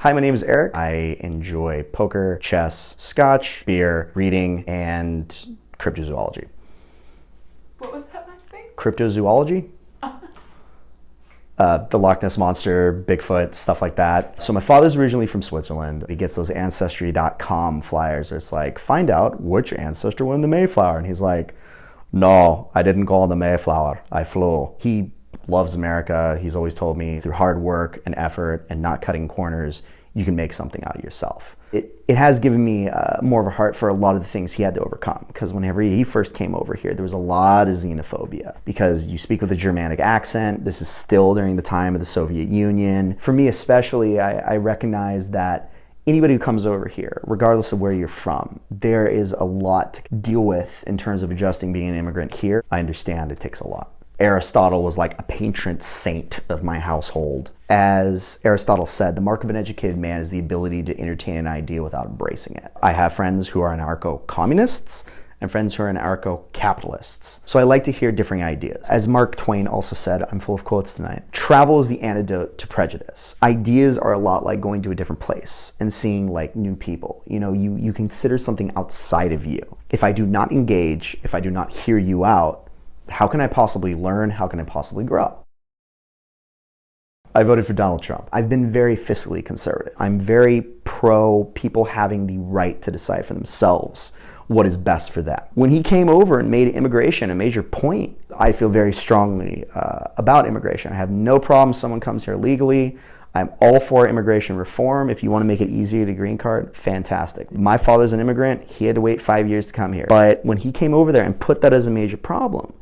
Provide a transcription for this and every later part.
Hi, my name is Eric. I enjoy poker, chess, scotch, beer, reading, and cryptozoology. What was that last thing? Cryptozoology? The Loch Ness Monster, Bigfoot, stuff like that. So my father's originally from Switzerland. He gets those Ancestry.com flyers where it's like, find out which ancestor won the Mayflower. And he's like, no, I didn't go on the Mayflower, I flew. He loves America. He's always told me through hard work and effort and not cutting corners, you can make something out of yourself. It has given me more of a heart for a lot of the things he had to overcome, because whenever he first came over here, there was a lot of xenophobia because you speak with a Germanic accent. This is still during the time of the Soviet Union. For me especially, I recognize that anybody who comes over here, regardless of where you're from, there is a lot to deal with in terms of adjusting being an immigrant here. I understand it takes a lot. Aristotle was like a patron saint of my household. As Aristotle said, the mark of an educated man is the ability to entertain an idea without embracing it. I have friends who are anarcho-communists and friends who are anarcho-capitalists. So I like to hear differing ideas. As Mark Twain also said, I'm full of quotes tonight, travel is the antidote to prejudice. Ideas are a lot like going to a different place and seeing like new people. You know, you consider something outside of you. If I do not engage, if I do not hear you out, how can I possibly learn? How can I possibly grow? I voted for Donald Trump. I've been very fiscally conservative. I'm very pro people having the right to decide for themselves what is best for them. When he came over and made immigration a major point, I feel very strongly about immigration. I have no problem if someone comes here legally. I'm all for immigration reform. If you want to make it easier to green card, fantastic. My father's an immigrant. He had to wait 5 years to come here. But when he came over there and put that as a major problem,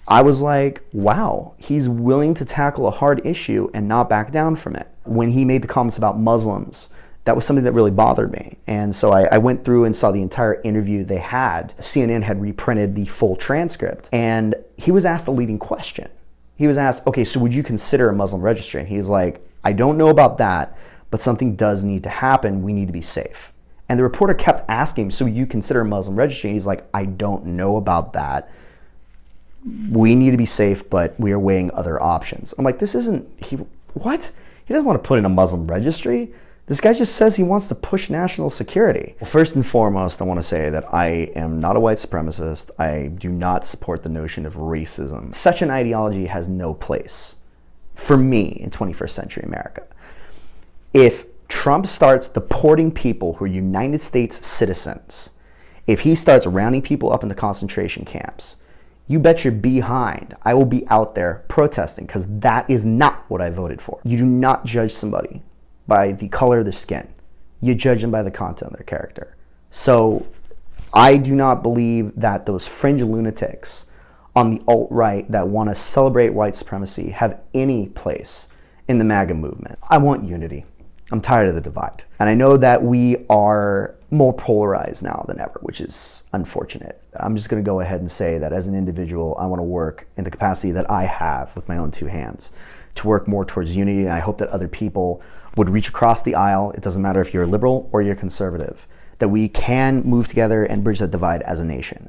I was like, wow, he's willing to tackle a hard issue and not back down from it. When he made the comments about Muslims, that was something that really bothered me. And so I went through and saw the entire interview they had. CNN had reprinted the full transcript, and he was asked a leading question. He was asked, okay, so would you consider a Muslim registry? And he's like, I don't know about that, but something does need to happen. We need to be safe. And the reporter kept asking him, so you consider a Muslim registry? And he's like, I don't know about that. We need to be safe, but we are weighing other options. I'm like, this isn't, what? He doesn't want to put in a Muslim registry. This guy just says he wants to push national security. Well, first and foremost, I want to say that I am not a white supremacist. I do not support the notion of racism. Such an ideology has no place for me in 21st century America. If Trump starts deporting people who are United States citizens, if he starts rounding people up into concentration camps, you bet your behind I will be out there protesting, because that is not what I voted for. You do not judge somebody by the color of their skin. You judge them by the content of their character. So I do not believe that those fringe lunatics on the alt-right that want to celebrate white supremacy have any place in the MAGA movement. I want unity. I'm tired of the divide. And I know that we are more polarized now than ever, which is unfortunate. I'm just going to go ahead and say that as an individual, I want to work in the capacity that I have with my own two hands to work more towards unity. And I hope that other people would reach across the aisle. It doesn't matter if you're a liberal or you're conservative, that we can move together and bridge that divide as a nation.